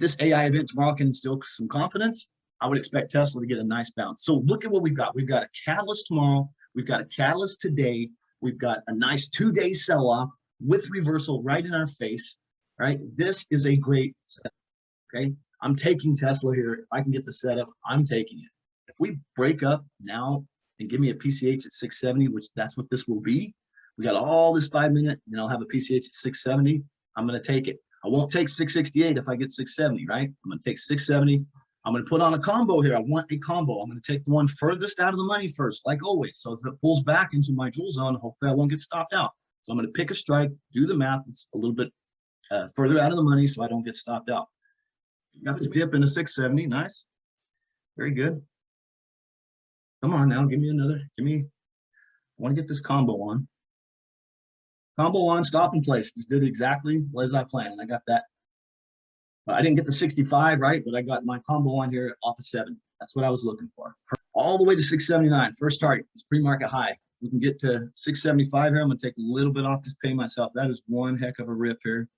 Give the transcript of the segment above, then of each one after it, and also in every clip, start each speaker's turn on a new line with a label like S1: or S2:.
S1: this AI event tomorrow can instill some confidence, I would expect Tesla to get a nice bounce. So look at what we've got. We've got a catalyst tomorrow. We've got a catalyst today. We've got a nice 2-day sell-off with reversal right in our face, right? This is a great setup, okay? I'm taking Tesla here. If I can get the setup, I'm taking it. If we break up now and give me a PCH at 670, which that's what this will be, we got all this 5 minute, and I'll have a PCH at 670. I'm going to take it. I won't take 668 if I get 670, right? I'm going to take 670. I'm going to put on a combo here. I want a combo. I'm going to take the one furthest out of the money first, like always. So if it pulls back into my jewel zone, hopefully I won't get stopped out. So I'm going to pick a strike, do the math. It's a little bit further out of the money so I don't get stopped out. Got this dip into 670. Nice. Very good. Come on now. Give me another. I want to get this combo on. Combo on, stop in place. Just did exactly as I planned. I got that. I didn't get the 65, right? But I got my combo on here off of 7. That's what I was looking for. All the way to 679. First target. It's pre-market high. If we can get to 675 here, I'm going to take a little bit off, just pay myself. That is one heck of a rip here.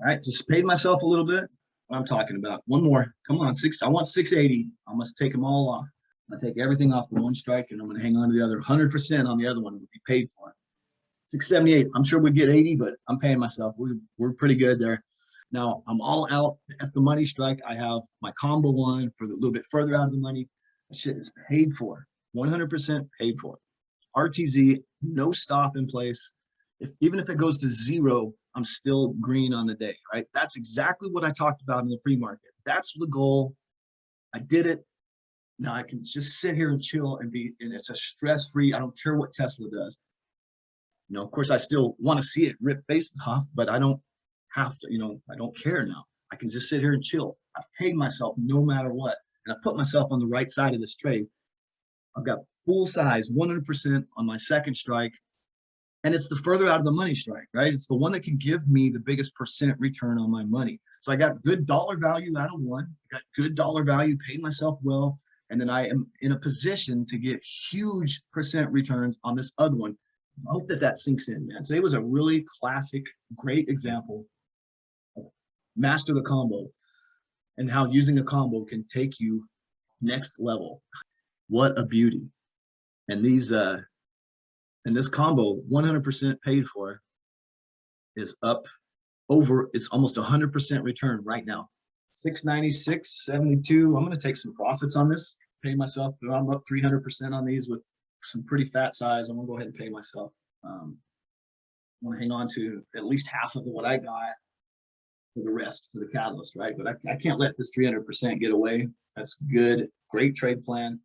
S1: All right, just paid myself a little bit. What I'm talking about. One more. Come on, I want 680. I must take them all off. I take everything off the one strike, and I'm going to hang on to the other 100% on the other one. Would be paid for it. 678. I'm sure we'd get 80, but I'm paying myself. We're pretty good there. Now I'm all out at the money strike. I have my combo one for the little bit further out of the money. That shit is paid for. 100% paid for. RTZ, no stop in place. Even if it goes to 0, I'm still green on the day, right? That's exactly what I talked about in the pre-market. That's the goal. I did it. Now I can just sit here and chill and it's a stress-free. I don't care what Tesla does. You know, of course, I still want to see it rip faces off, but I don't have to, I don't care now. I can just sit here and chill. I've paid myself no matter what. And I put myself on the right side of this trade. I've got full size, 100% on my second strike. And it's the further out of the money strike, right? It's the one that can give me the biggest percent return on my money. So I got good dollar value out of one. I got good dollar value, paid myself well. And then I am in a position to get huge percent returns on this other one. I hope that sinks in, man. Today was a really classic, great example of master the combo and how using a combo can take you next level. What a beauty. And these, and this combo, 100% paid for, is up over, it's almost 100% return right now. 696, 72. I'm going to take some profits on this, pay myself. I'm up 300% on these with some pretty fat size. I'm gonna go ahead and pay myself. I want to hang on to at least half of what I got for the rest, for the catalyst, right? But I can't let this 300% get away. That's good. Great trade plan.